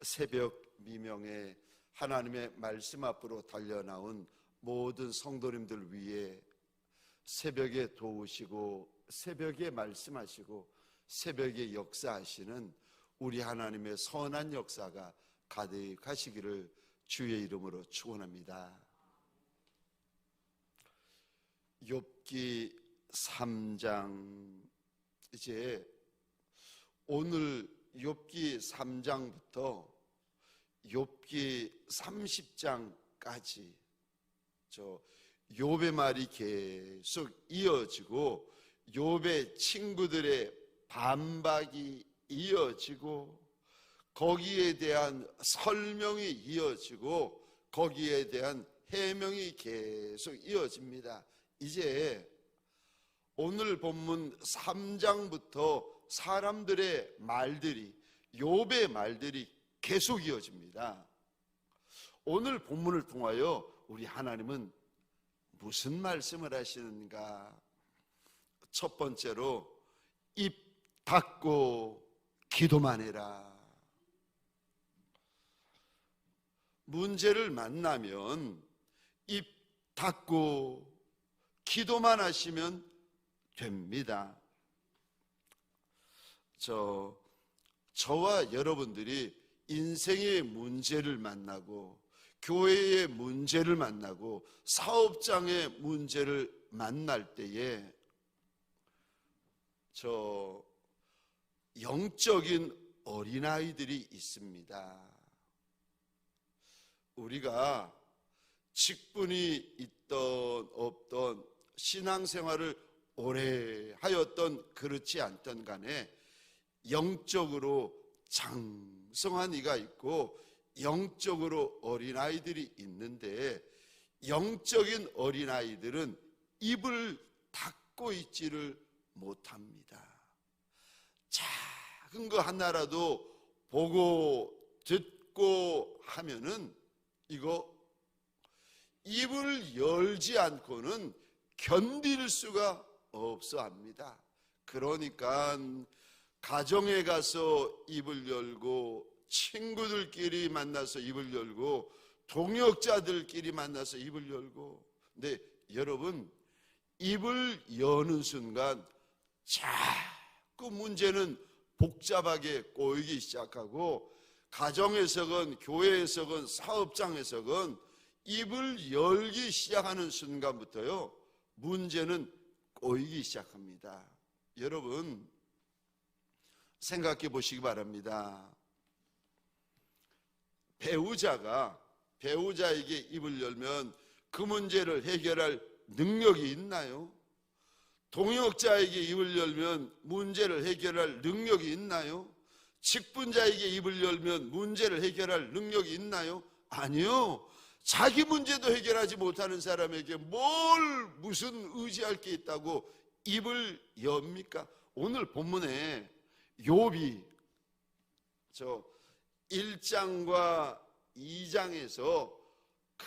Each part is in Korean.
새벽 미명에 하나님의 말씀 앞으로 달려나온 모든 성도님들 위해 새벽에 도우시고 새벽에 말씀하시고 새벽에 역사하시는 우리 하나님의 선한 역사가 가득하시기를 주의 이름으로 축원합니다. 욥기 3장, 이제 오늘 욥기 3장부터 욥기 30장까지 욥의 말이 계속 이어지고 욥의 친구들의 반박이 이어지고 거기에 대한 설명이 이어지고 거기에 대한 해명이 계속 이어집니다. 이제 오늘 본문 3장부터 사람들의 말들이, 욥의 말들이 계속 이어집니다. 오늘 본문을 통하여 우리 하나님은 무슨 말씀을 하시는가? 첫 번째로 입 닫고 기도만 해라. 문제를 만나면 입 닫고 기도만 하시면 됩니다. 저와 여러분들이 인생의 문제를 만나고 교회의 문제를 만나고 사업장의 문제를 만날 때에 영적인 어린아이들이 있습니다. 우리가 직분이 있던 없던 신앙생활을 오래 하였던 그렇지 않던 간에 영적으로 장성한 이가 있고 영적으로 어린아이들이 있는데, 영적인 어린아이들은 입을 닫고 있지를 못합니다. 작은 거 하나라도 보고 듣고 하면은 이거 입을 열지 않고는 견딜 수가 없어 합니다. 그러니까 가정에 가서 입을 열고 친구들끼리 만나서 입을 열고 동역자들끼리 만나서 입을 열고, 근데 여러분, 입을 여는 순간 자꾸 문제는 복잡하게 꼬이기 시작하고, 가정에서건 교회에서건 사업장에서건 입을 열기 시작하는 순간부터요 문제는 꼬이기 시작합니다. 여러분, 생각해 보시기 바랍니다. 배우자에게 입을 열면 그 문제를 해결할 능력이 있나요? 동역자에게 입을 열면 문제를 해결할 능력이 있나요? 직분자에게 입을 열면 문제를 해결할 능력이 있나요? 아니요. 자기 문제도 해결하지 못하는 사람에게 무슨 의지할 게 있다고 입을 엽니까? 오늘 본문에 욥이 1장과 2장에서 큰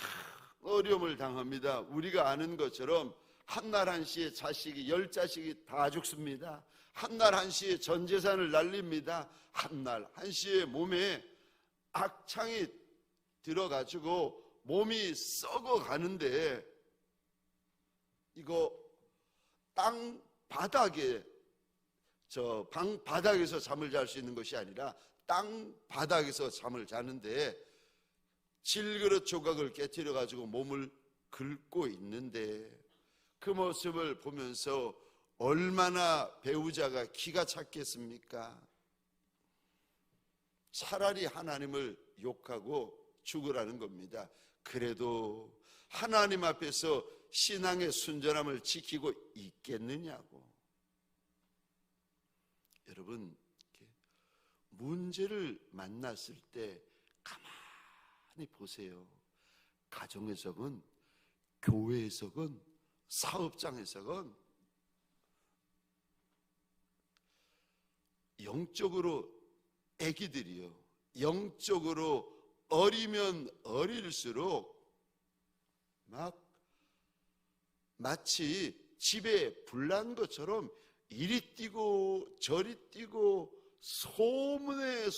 어려움을 당합니다. 우리가 아는 것처럼 한날 한시에 자식이 10자식이 다 죽습니다. 한날 한시에 전 재산을 날립니다. 한날 한시에 몸에 악창이 들어가지고 몸이 썩어가는데, 이거 땅 바닥에, 방 바닥에서 잠을 잘 수 있는 것이 아니라 땅 바닥에서 잠을 자는데 질그릇 조각을 깨트려 가지고 몸을 긁고 있는데, 그 모습을 보면서 얼마나 배우자가 기가 찼겠습니까? 차라리 하나님을 욕하고 죽으라는 겁니다. 그래도 하나님 앞에서 신앙의 순전함을 지키고 있겠느냐고. 여러분, 문제를 만났을 때 가만히 보세요. 가정에서건 교회에서건 사업장에서건 영적으로 애기들이요, 영적으로 어리면 어릴수록 마치 집에 불난 것처럼 이리 뛰고 저리 뛰고 소문을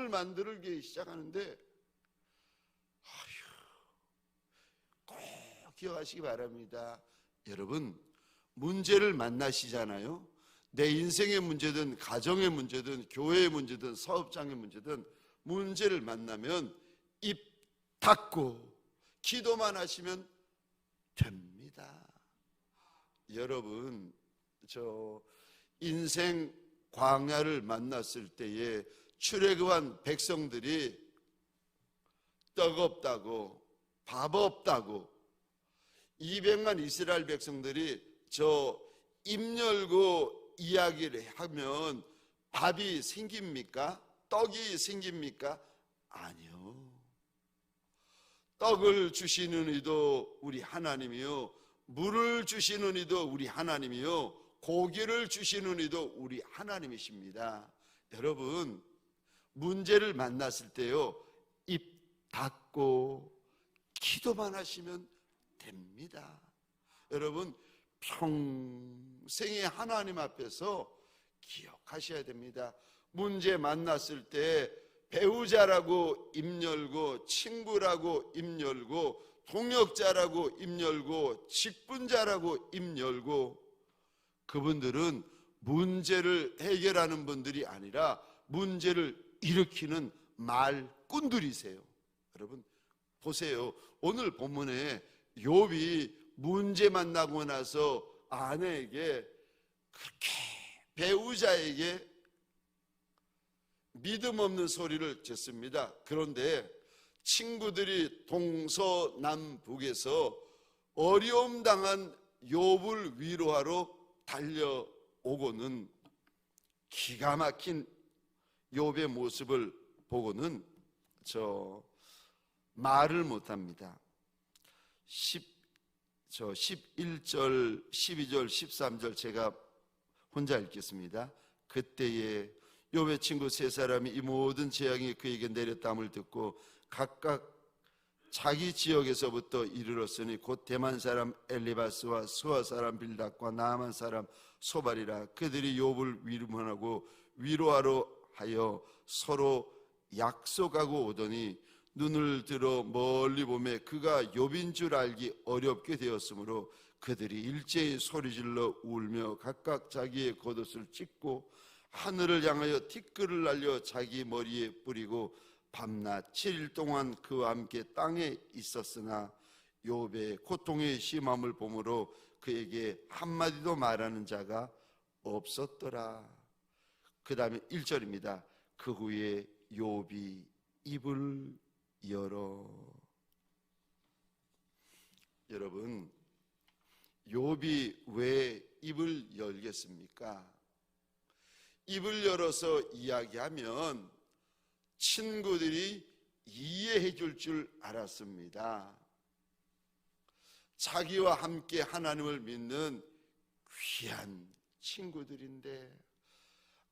만들기 시작하는데, 꼭 기억하시기 바랍니다. 여러분, 문제를 만나시잖아요. 내 인생의 문제든 가정의 문제든 교회의 문제든 사업장의 문제든 문제를 만나면 입 닫고 기도만 하시면 됩니다. 여러분, 저 인생 광야를 만났을 때에 출애굽한 백성들이 떡 없다고, 밥 없다고, 200만 이스라엘 백성들이 저 입 열고 이야기를 하면 밥이 생깁니까? 떡이 생깁니까? 아니요. 떡을 주시는 이도 우리 하나님이요, 물을 주시는 이도 우리 하나님이요, 고기를 주시는 이도 우리 하나님이십니다. 여러분, 문제를 만났을 때요, 입 닫고 기도만 하시면 됩니다. 여러분, 평생에 하나님 앞에서 기억하셔야 됩니다. 문제 만났을 때 배우자라고 입 열고, 친구라고 입 열고, 동역자라고 입 열고, 직분자라고 입 열고, 그분들은 문제를 해결하는 분들이 아니라 문제를 일으키는 말꾼들이세요. 여러분 보세요. 오늘 본문에 욥이 문제 만나고 나서 아내에게, 그렇게 배우자에게 믿음 없는 소리를 듣습니다. 그런데 친구들이 동서남북에서 어려움 당한 욥을 위로하러 달려오고는 기가 막힌 욥의 모습을 보고는 말을 못합니다. 11절, 12절, 13절 제가 혼자 읽겠습니다. 그때에 욥의 친구 세 사람이 이 모든 재앙이 그에게 내렸담을 듣고 각각 자기 지역에서부터 이르렀으니 곧 대만 사람 엘리바스와 수아 사람 빌닷과 나아만 사람 소발이라. 그들이 욥을 위로하러 하여 서로 약속하고 오더니 눈을 들어 멀리 보매 그가 욥인 줄 알기 어렵게 되었으므로 그들이 일제히 소리질러 울며 각각 자기의 겉옷을 찢고 하늘을 향하여 티끌을 날려 자기 머리에 뿌리고 밤낮 7일 동안 그와 함께 땅에 있었으나 욥의 고통의 심함을 보므로 그에게 한마디도 말하는 자가 없었더라. 그 다음에 1절입니다. 그 후에 욥이 입을 열어. 여러분, 욥이 왜 입을 열겠습니까? 입을 열어서 이야기하면 친구들이 이해해 줄 알았습니다. 자기와 함께 하나님을 믿는 귀한 친구들인데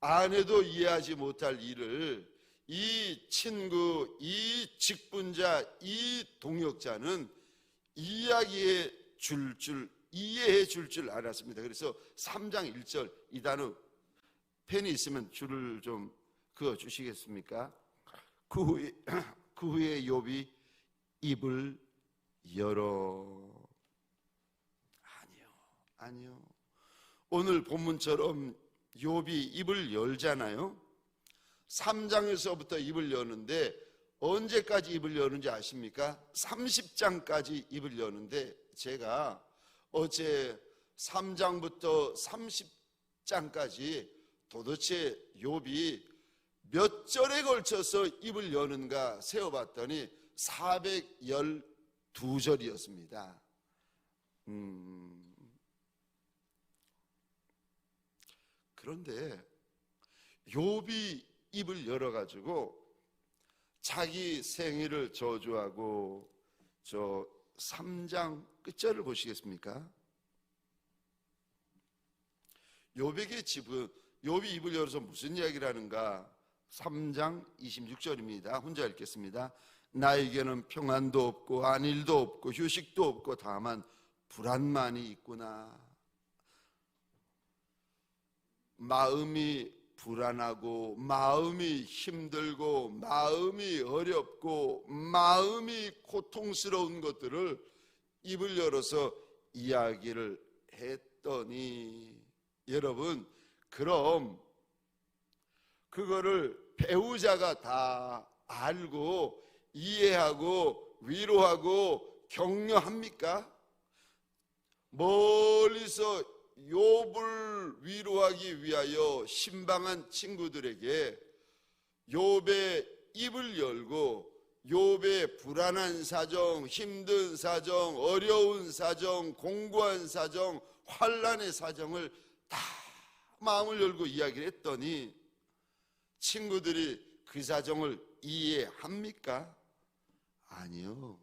아내도 이해하지 못할 일을 이 친구, 이 직분자, 이 동역자는 이해해 줄 줄 알았습니다. 그래서 3장 1절 이 단어 펜이 있으면 줄을 좀 그어 주시겠습니까? 그 후에 욥이 입을 열어. 아니요. 오늘 본문처럼 욥이 입을 열잖아요. 3장에서부터 입을 여는데 언제까지 입을 여는지 아십니까? 30장까지 입을 여는데 제가 어제 3장부터 30장까지 도대체 욥이 몇 절에 걸쳐서 입을 여는가 세어봤더니 412절이었습니다. 그런데 욥이 입을 열어가지고 자기 생일을 저주하고 3장 끝절을 보시겠습니까? 욥이 입을 열어서 무슨 이야기를 하는가? 3장 26절입니다. 혼자 읽겠습니다. 나에게는 평안도 없고 안일도 없고 휴식도 없고 다만 불안만이 있구나. 마음이 불안하고 마음이 힘들고 마음이 어렵고 마음이 고통스러운 것들을 입을 열어서 이야기를 했더니, 여러분, 그럼 그거를 배우자가 다 알고 이해하고 위로하고 격려합니까? 멀리서 욥을 위로하기 위하여 신방한 친구들에게 욥의 입을 열고 욥의 불안한 사정, 힘든 사정, 어려운 사정, 공고한 사정, 환난의 사정을 다 마음을 열고 이야기를 했더니 친구들이 그 사정을 이해합니까? 아니요.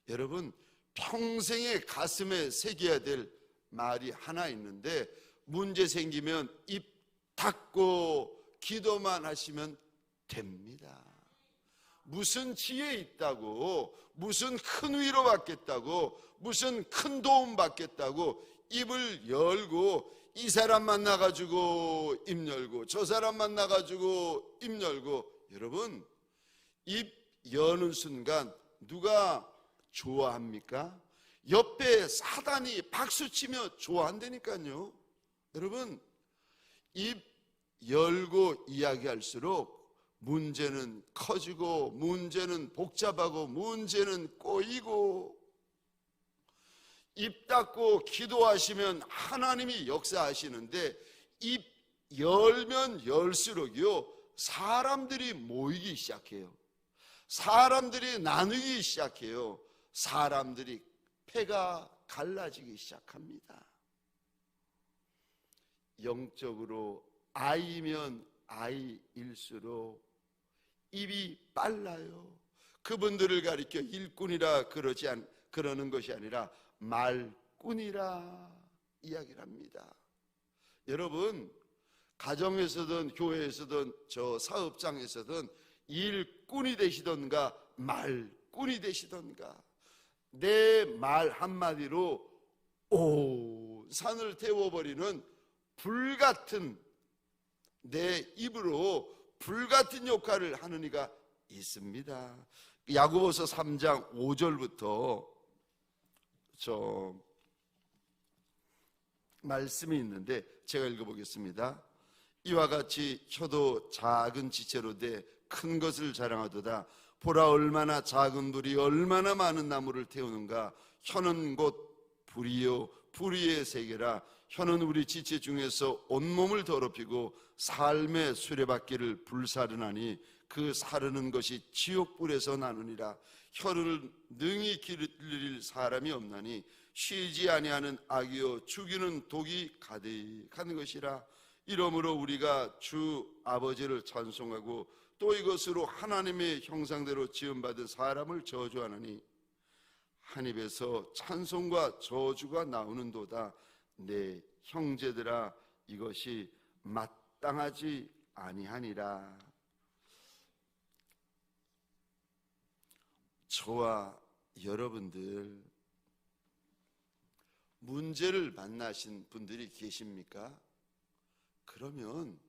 여러분, 평생에 가슴에 새겨야 될 말이 하나 있는데, 문제 생기면 입 닫고 기도만 하시면 됩니다. 무슨 지혜 있다고, 무슨 큰 위로 받겠다고, 무슨 큰 도움 받겠다고 입을 열고, 이 사람 만나가지고 입 열고 저 사람 만나가지고 입 열고, 여러분, 입 여는 순간 누가 좋아합니까? 옆에 사단이 박수치며 좋아한다니까요. 여러분, 입 열고 이야기할수록 문제는 커지고 문제는 복잡하고 문제는 꼬이고, 입 닫고 기도하시면 하나님이 역사하시는데, 입 열면 열수록요 사람들이 모이기 시작해요. 사람들이 나누기 시작해요. 사람들이 패가 갈라지기 시작합니다. 영적으로 아이면 아이일수록 입이 빨라요. 그분들을 가리켜 일꾼이라 그러는 것이 아니라 말꾼이라 이야기를 합니다. 여러분, 가정에서든 교회에서든 저 사업장에서든 일꾼이 되시던가 말꾼이 되시던가, 내 말 한마디로 온 산을 태워버리는 불같은, 내 입으로 불같은 역할을 하는 이가 있습니다. 야고보서 3장 5절부터 저 말씀이 있는데 제가 읽어보겠습니다. 이와 같이 혀도 작은 지체로 돼 큰 것을 자랑하도다. 보라, 얼마나 작은 불이 얼마나 많은 나무를 태우는가. 혀는 곧 불이요 불의의 세계라. 혀는 우리 지체 중에서 온몸을 더럽히고 삶의 수레바퀴를 불사르나니 그 사르는 것이 지옥불에서 나느니라. 혀를 능히 기르릴 사람이 없나니 쉬지 아니하는 악이요 죽이는 독이 가득한 것이라. 이러므로 우리가 주 아버지를 찬송하고 또 이것으로 하나님의 형상대로 지음받은 사람을 저주하느니 한 입에서 찬송과 저주가 나오는도다. 내 형제들아, 이것이 마땅하지 아니하니라. 저와 여러분들, 문제를 만나신 분들이 계십니까? 그러면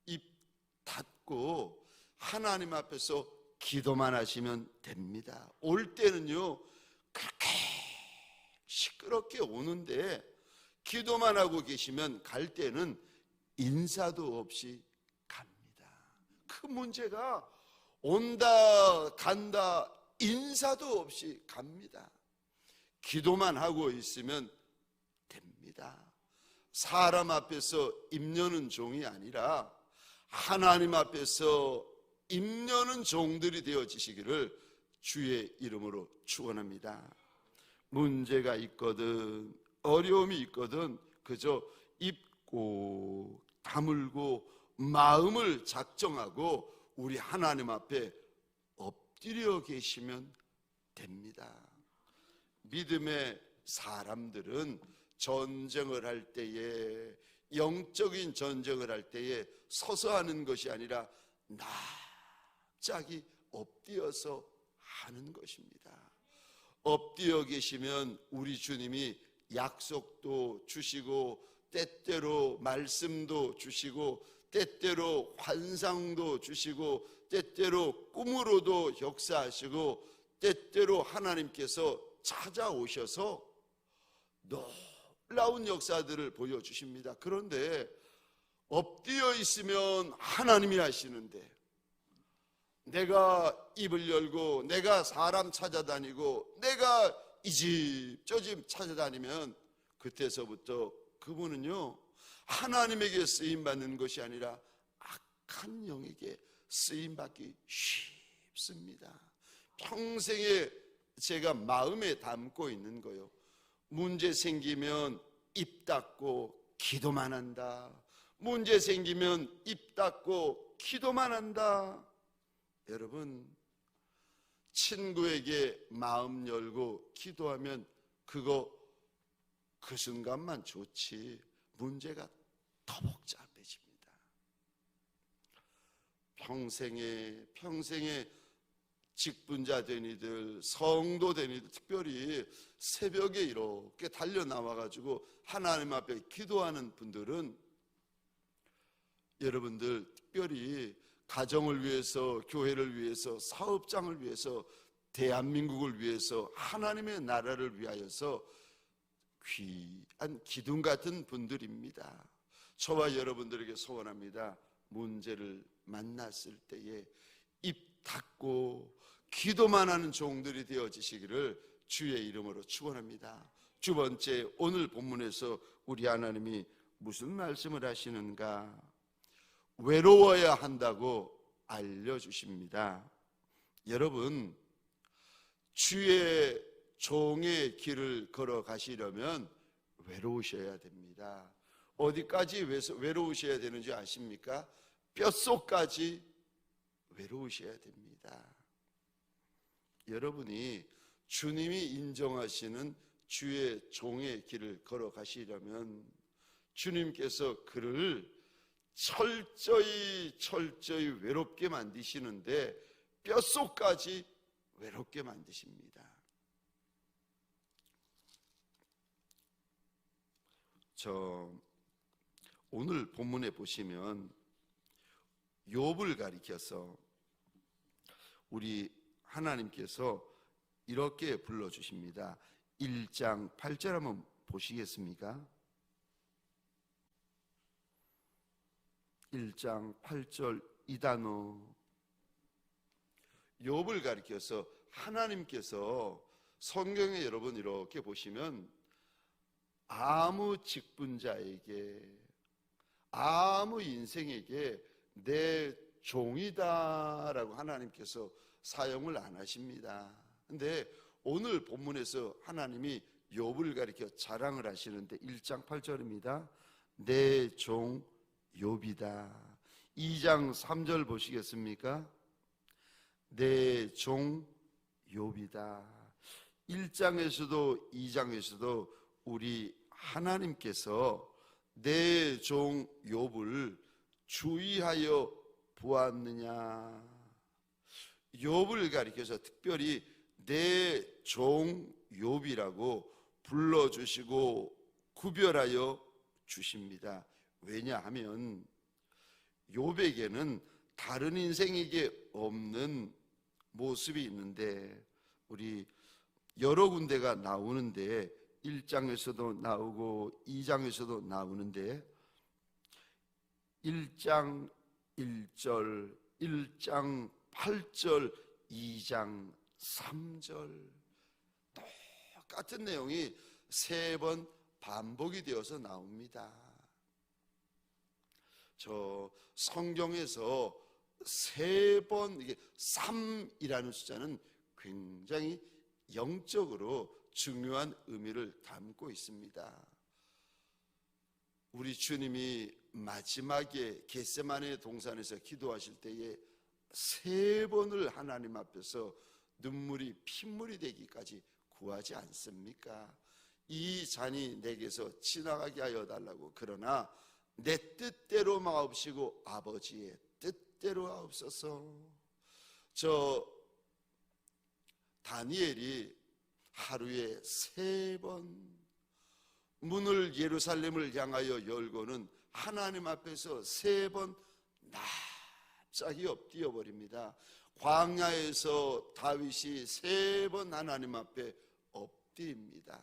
입 닫고 하나님 앞에서 기도만 하시면 됩니다. 올 때는요 그렇게 시끄럽게 오는데, 기도만 하고 계시면 갈 때는 인사도 없이 갑니다. 그 문제가 온다 간다 인사도 없이 갑니다. 기도만 하고 있으면 됩니다. 사람 앞에서 입 여는 종이 아니라 하나님 앞에서 입 여는 종들이 되어지시기를 주의 이름으로 축원합니다. 문제가 있거든 어려움이 있거든 그저 입 꼭 다물고 마음을 작정하고 우리 하나님 앞에 엎드려 계시면 됩니다. 믿음의 사람들은 전쟁을 할 때에, 영적인 전쟁을 할 때에 서서 하는 것이 아니라 납작이 엎드려서 하는 것입니다. 엎드려 계시면 우리 주님이 약속도 주시고 때때로 말씀도 주시고 때때로 환상도 주시고 때때로 꿈으로도 역사하시고 때때로 하나님께서 찾아오셔서 놀라운 역사들을 보여주십니다. 그런데 엎드려 있으면 하나님이 하시는데, 내가 입을 열고 내가 사람 찾아다니고 내가 이 집 저 집 찾아다니면 그때서부터 그분은요 하나님에게 쓰임받는 것이 아니라 악한 영에게 쓰임받기 쉽습니다. 평생에 제가 마음에 담고 있는 거요, 문제 생기면 입 닫고 기도만 한다. 문제 생기면 입 닫고 기도만 한다. 여러분, 친구에게 마음 열고 기도하면 그 순간만 좋지 문제가 더 복잡해집니다. 평생에 직분자 된 이들, 성도 된 이들, 특별히 새벽에 이렇게 달려 나와가지고 하나님 앞에 기도하는 분들은, 여러분들 특별히 가정을 위해서, 교회를 위해서, 사업장을 위해서, 대한민국을 위해서, 하나님의 나라를 위하여서 귀한 기둥 같은 분들입니다. 저와 여러분들에게 소원합니다. 문제를 만났을 때에 입 닫고 기도만 하는 종들이 되어지시기를 주의 이름으로 축원합니다. 두 번째, 오늘 본문에서 우리 하나님이 무슨 말씀을 하시는가? 외로워야 한다고 알려주십니다. 여러분, 주의 종의 길을 걸어가시려면 외로우셔야 됩니다. 어디까지 외로우셔야 되는지 아십니까? 뼛속까지 외로우셔야 됩니다. 여러분이 주님이 인정하시는 주의 종의 길을 걸어가시려면 주님께서 그를 철저히 외롭게 만드시는데 뼛속까지 외롭게 만드십니다. 오늘 본문에 보시면 욥을 가리켜서 우리 하나님께서 이렇게 불러주십니다. 1장 8절 한번 보시겠습니까? 1장 8절 이 단어, 욥을 가리켜서 하나님께서 성경에 여러분 이렇게 보시면 아무 직분자에게, 아무 인생에게 내 종이다라고 하나님께서 사용을 안 하십니다. 근데 오늘 본문에서 하나님이 욥을 가리켜 자랑을 하시는데 1장 8절입니다. 내 종 욥이다. 2장 3절 보시겠습니까? 내 종 욥이다. 1장에서도 2장에서도 우리 하나님께서 내 종 욥을 주의하여 보았느냐. 욥을 가리켜서 특별히 내 종 욥이라고 불러주시고 구별하여 주십니다. 왜냐하면 욥에게는 다른 인생에게 없는 모습이 있는데, 우리 여러 군데가 나오는데 1장에서도 나오고 2장에서도 나오는데 1장 1절, 1장 8절, 2장 3절 똑같은 내용이 3번 반복이 되어서 나옵니다. 저 성경에서 3번, 이게 3이라는 숫자는 굉장히 영적으로 중요한 의미를 담고 있습니다. 우리 주님이 마지막에 겟세마네 동산에서 기도하실 때에 3번을 하나님 앞에서 눈물이 핏물이 되기까지 구하지 않습니까? 이 잔이 내게서 지나가게 하여 달라고. 그러나 내 뜻대로 마옵시고 아버지의 뜻대로 하옵소서. 저 다니엘이 하루에 3번 문을 예루살렘을 향하여 열고는 하나님 앞에서 3번 납작이 엎드려 버립니다. 광야에서 다윗이 3번 하나님 앞에 엎드립니다.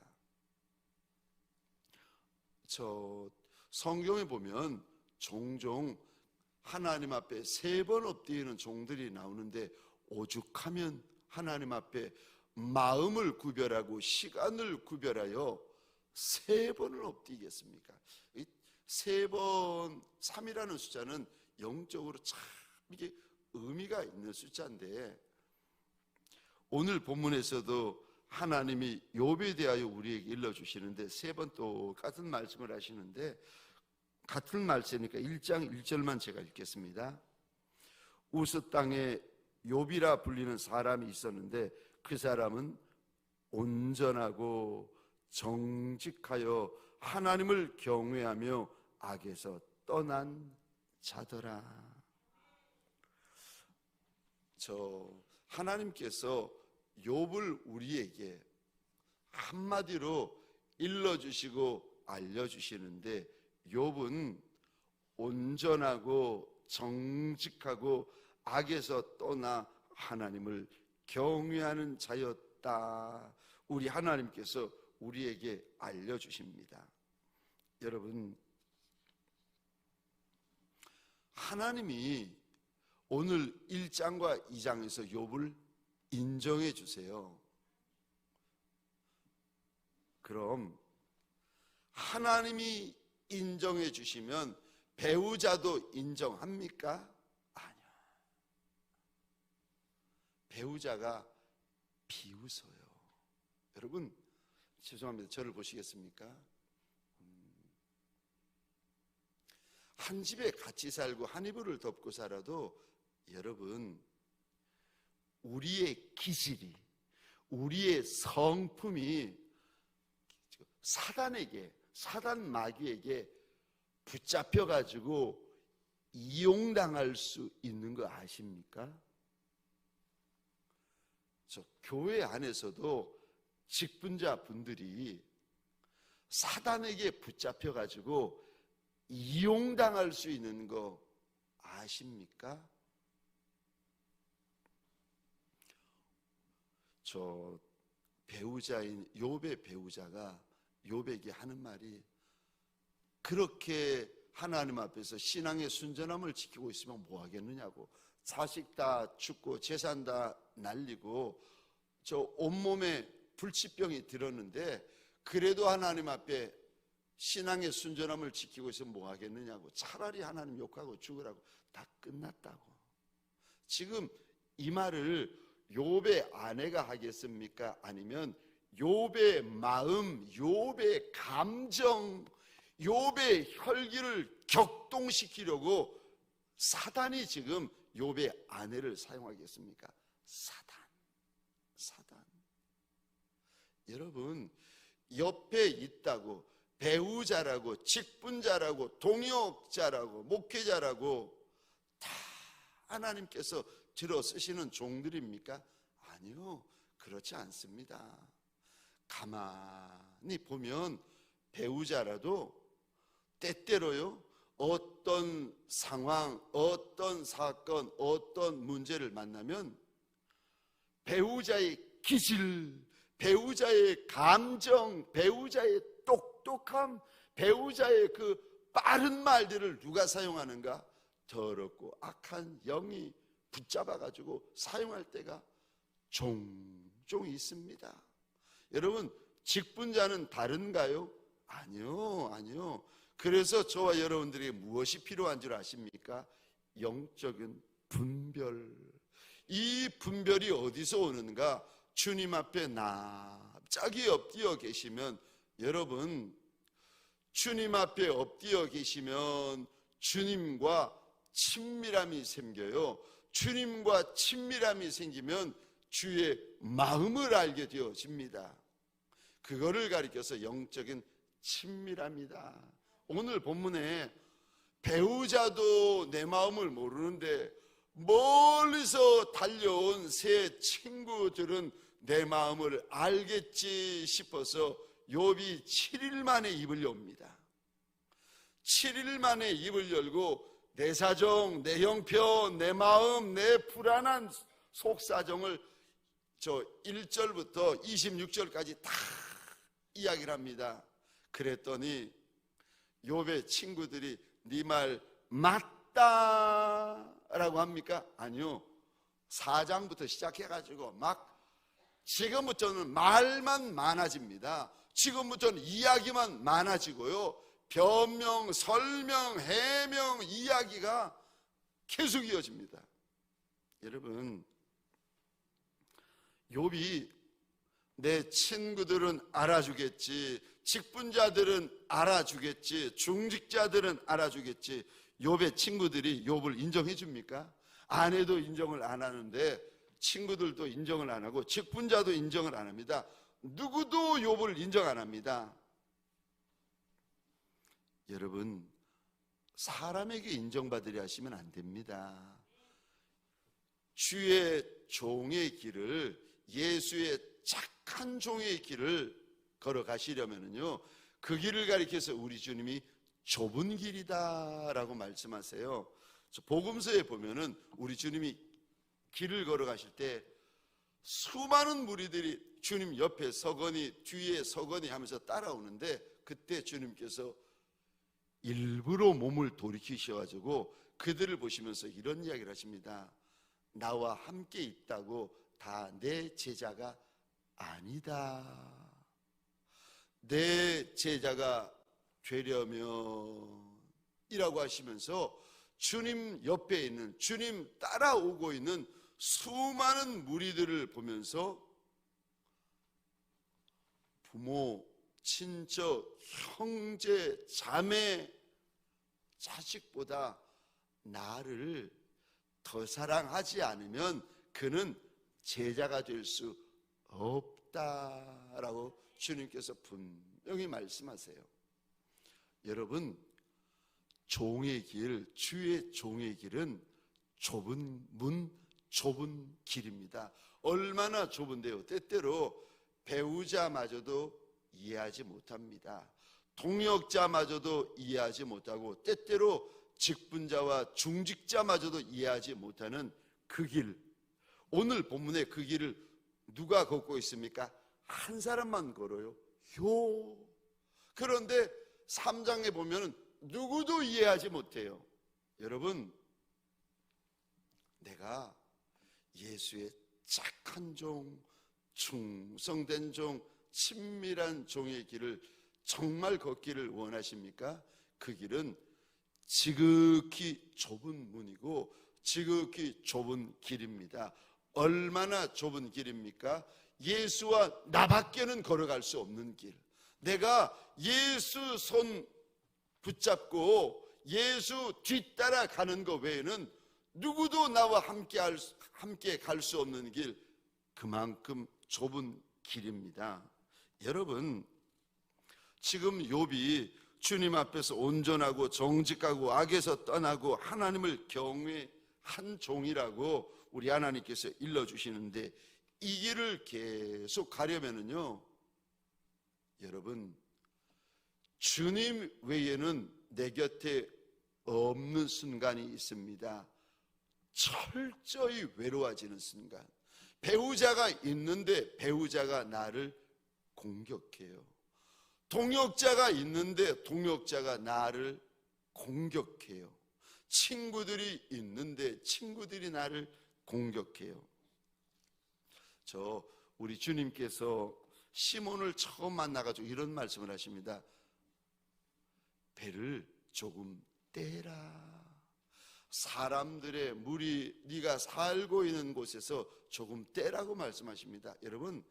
저 성경에 보면 종종 하나님 앞에 3번 엎드리는 종들이 나오는데, 오죽하면 하나님 앞에 마음을 구별하고 시간을 구별하여 3번을 엎드리겠습니까? 3번, 3이라는 숫자는 영적으로 참 이게 의미가 있는 숫자인데, 오늘 본문에서도 하나님이 욥에 대하여 우리에게 일러주시는데 3번 똑같은 말씀을 하시는데, 같은 말씀이니까 1장 1절만 제가 읽겠습니다. 우스 땅에 욥이라 불리는 사람이 있었는데 그 사람은 온전하고 정직하여 하나님을 경외하며 악에서 떠난 자더라. 하나님께서 욥을 우리에게 한마디로 일러주시고 알려주시는데, 욥은 온전하고 정직하고 악에서 떠나 하나님을 경외하는 자였다. 우리 하나님께서 우리에게 알려주십니다. 여러분, 하나님이 오늘 1장과 2장에서 욥을 인정해 주세요. 그럼 하나님이 인정해 주시면 배우자도 인정합니까? 아니요. 배우자가 비웃어요. 여러분, 죄송합니다. 저를 보시겠습니까? 한 집에 같이 살고 한 이불을 덮고 살아도 여러분, 우리의 기질이, 우리의 성품이 사단 마귀에게 붙잡혀가지고 이용당할 수 있는 거 아십니까? 교회 안에서도 직분자 분들이 사단에게 붙잡혀가지고 이용당할 수 있는 거 아십니까? 배우자인 욥의 배우자가 욥에게 하는 말이, 그렇게 하나님 앞에서 신앙의 순전함을 지키고 있으면 뭐 하겠느냐고. 자식 다 죽고 재산 다 날리고 온몸에 불치병이 들었는데 그래도 하나님 앞에 신앙의 순전함을 지키고 있으면 뭐 하겠느냐고. 차라리 하나님 욕하고 죽으라고. 다 끝났다고. 지금 이 말을 욥의 아내가 하겠습니까? 아니면 욥의 마음, 욥의 감정, 욥의 혈기를 격동시키려고 사단이 지금 욥의 아내를 사용하겠습니까? 사단. 여러분, 옆에 있다고 배우자라고 직분자라고 동역자라고 목회자라고 다 하나님께서 들어 쓰시는 종들입니까? 아니요, 그렇지 않습니다. 가만히 보면 배우자라도 때때로요, 어떤 상황, 어떤 사건, 어떤 문제를 만나면 배우자의 기질, 배우자의 감정, 배우자의 똑똑함, 배우자의 그 빠른 말들을 누가 사용하는가? 더럽고 악한 영이 붙잡아가지고 사용할 때가 종종 있습니다. 여러분, 직분자는 다른가요? 아니요. 그래서 저와 여러분들에게 무엇이 필요한 줄 아십니까? 영적인 분별. 이 분별이 어디서 오는가? 주님 앞에 납작이 엎드려 계시면, 여러분, 주님 앞에 엎드려 계시면 주님과 친밀함이 생겨요. 주님과 친밀함이 생기면 주의 마음을 알게 되어집니다. 그거를 가리켜서 영적인 친밀함이다. 오늘 본문에 배우자도 내 마음을 모르는데 멀리서 달려온 새 친구들은 내 마음을 알겠지 싶어서 욥이 7일 만에 입을 엽니다. 7일 만에 입을 열고 내 사정, 내 형편, 내 마음, 내 불안한 속사정을 1절부터 26절까지 다 이야기를 합니다. 그랬더니 욥의 친구들이 네 말 맞다 라고 합니까? 아니요. 4장부터 시작해가지고 막 지금부터는 말만 많아집니다. 지금부터는 이야기만 많아지고요, 변명, 설명, 해명, 이야기가 계속 이어집니다. 여러분, 욥이 내 친구들은 알아주겠지, 직분자들은 알아주겠지, 중직자들은 알아주겠지, 욥의 친구들이 욥을 인정해 줍니까? 아내도 인정을 안 하는데 친구들도 인정을 안 하고 직분자도 인정을 안 합니다. 누구도 욥을 인정 안 합니다. 여러분, 사람에게 인정받으려 하시면 안 됩니다. 주의 종의 길을, 예수의 착한 종의 길을 걸어가시려면요, 그 길을 가리켜서 우리 주님이 좁은 길이다 라고 말씀하세요. 복음서에 보면은 우리 주님이 길을 걸어가실 때 수많은 무리들이 주님 옆에 서거니 뒤에 서거니 하면서 따라오는데, 그때 주님께서 일부러 몸을 돌이키셔가지고 그들을 보시면서 이런 이야기를 하십니다. 나와 함께 있다고 다 내 제자가 아니다. 내 제자가 되려면 이라고 하시면서 주님 옆에 있는, 주님 따라오고 있는 수많은 무리들을 보면서 부모, 친척, 형제, 자매, 자식보다 나를 더 사랑하지 않으면 그는 제자가 될 수 없다라고 주님께서 분명히 말씀하세요. 여러분, 종의 길, 주의 종의 길은 좁은 문, 좁은 길입니다. 얼마나 좁은데요, 때때로 배우자마저도 이해하지 못합니다. 동역자마저도 이해하지 못하고 때때로 직분자와 중직자마저도 이해하지 못하는 그 길, 오늘 본문의 그 길을 누가 걷고 있습니까? 한 사람만 걸어요. 그런데 3장에 보면은 누구도 이해하지 못해요. 여러분, 내가 예수의 착한 종, 충성된 종, 친밀한 종의 길을 정말 걷기를 원하십니까? 그 길은 지극히 좁은 문이고 지극히 좁은 길입니다. 얼마나 좁은 길입니까? 예수와 나밖에는 걸어갈 수 없는 길. 내가 예수 손 붙잡고 예수 뒤따라 가는 것 외에는 누구도 나와 함께 갈 수 없는 길, 그만큼 좁은 길입니다. 여러분, 지금 욥이 주님 앞에서 온전하고 정직하고 악에서 떠나고 하나님을 경외한 종이라고 우리 하나님께서 일러주시는데, 이 길을 계속 가려면은요, 여러분, 주님 외에는 내 곁에 없는 순간이 있습니다. 철저히 외로워지는 순간. 배우자가 있는데 배우자가 나를 공격해요. 동역자가 있는데 동역자가 나를 공격해요. 친구들이 있는데 친구들이 나를 공격해요. 우리 주님께서 시몬을 처음 만나가지고 이런 말씀을 하십니다. 배를 조금 떼라. 사람들의 무리, 네가 살고 있는 곳에서 조금 떼라고 말씀하십니다. 여러분,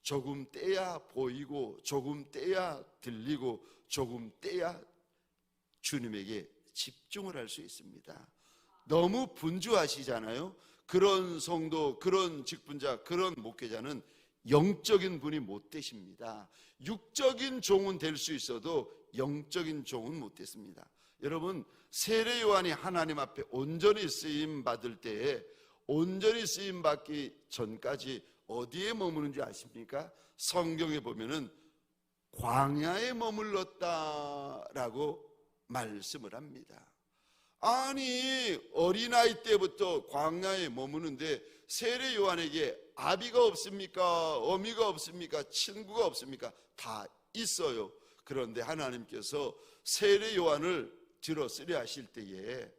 조금 떼야 보이고 조금 떼야 들리고 조금 떼야 주님에게 집중을 할 수 있습니다. 너무 분주하시잖아요. 그런 성도, 그런 직분자, 그런 목회자는 영적인 분이 못 되십니다. 육적인 종은 될 수 있어도 영적인 종은 못 됐습니다. 여러분, 세례 요한이 하나님 앞에 온전히 쓰임 받을 때에, 온전히 쓰임 받기 전까지 어디에 머무는지 아십니까? 성경에 보면은 광야에 머물렀다라고 말씀을 합니다. 아니, 어린아이 때부터 광야에 머무는데 세례 요한에게 아비가 없습니까? 어미가 없습니까? 친구가 없습니까? 다 있어요. 그런데 하나님께서 세례 요한을 들어 쓰려 하실 때에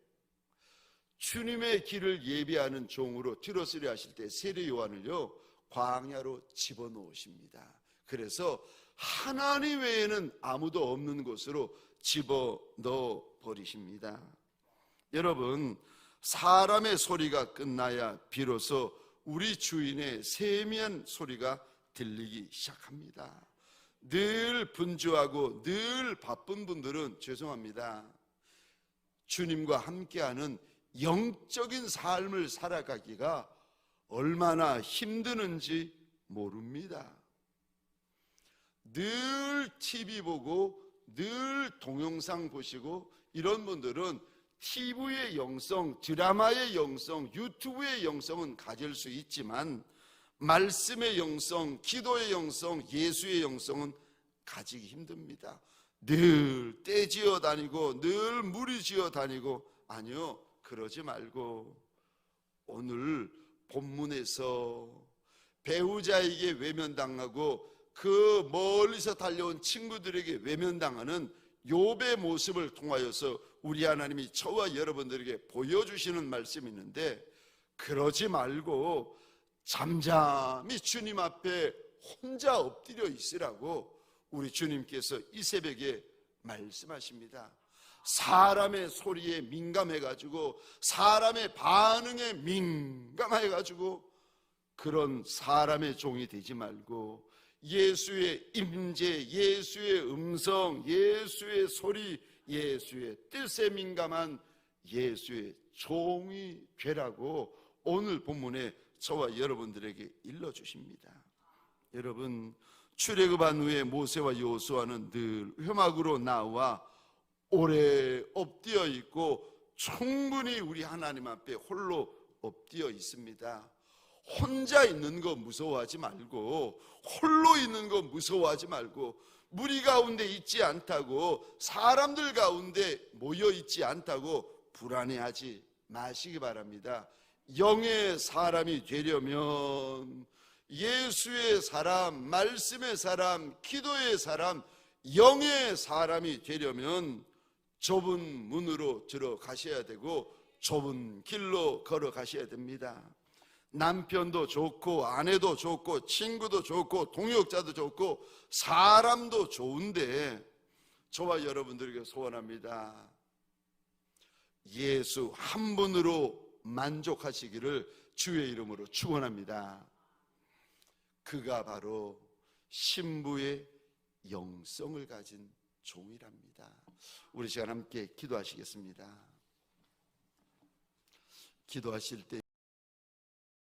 주님의 길을 예비하는 종으로 들어 쓰려 하실 때 세례 요한을요 광야로 집어넣으십니다. 그래서 하나님 외에는 아무도 없는 곳으로 집어넣어 버리십니다. 여러분, 사람의 소리가 끝나야 비로소 우리 주인의 세미한 소리가 들리기 시작합니다. 늘 분주하고 늘 바쁜 분들은 죄송합니다, 주님과 함께하는 영적인 삶을 살아가기가 얼마나 힘드는지 모릅니다. 늘 TV 보고 늘 동영상 보시고 이런 분들은 TV의 영성, 드라마의 영성, 유튜브의 영성은 가질 수 있지만 말씀의 영성, 기도의 영성, 예수의 영성은 가지기 힘듭니다. 늘 떼지어 다니고 늘 무리지어 다니고, 아니요, 그러지 말고 오늘 본문에서 배우자에게 외면당하고 그 멀리서 달려온 친구들에게 외면당하는 욥의 모습을 통하여서 우리 하나님이 저와 여러분들에게 보여주시는 말씀이 있는데, 그러지 말고 잠잠히 주님 앞에 혼자 엎드려 있으라고 우리 주님께서 이 새벽에 말씀하십니다. 사람의 소리에 민감해가지고 사람의 반응에 민감해가지고 그런 사람의 종이 되지 말고 예수의 임재, 예수의 음성, 예수의 소리, 예수의 뜻에 민감한 예수의 종이 되라고 오늘 본문에 저와 여러분들에게 일러주십니다. 여러분, 출애굽한 후에 모세와 여호수아는 늘 회막으로 나와 오래 엎드려 있고 충분히 우리 하나님 앞에 홀로 엎드려 있습니다. 혼자 있는 거 무서워하지 말고, 홀로 있는 거 무서워하지 말고, 무리 가운데 있지 않다고, 사람들 가운데 모여 있지 않다고 불안해하지 마시기 바랍니다. 영의 사람이 되려면 예수의 사람, 말씀의 사람, 기도의 사람, 영의 사람이 되려면 좁은 문으로 들어가셔야 되고 좁은 길로 걸어가셔야 됩니다. 남편도 좋고 아내도 좋고 친구도 좋고 동역자도 좋고 사람도 좋은데 저와 여러분들에게 소원합니다. 예수 한 분으로 만족하시기를 주의 이름으로 축원합니다. 그가 바로 신부의 영성을 가진 종이랍니다. 우리 시간 함께 기도하시겠습니다. 기도하실 때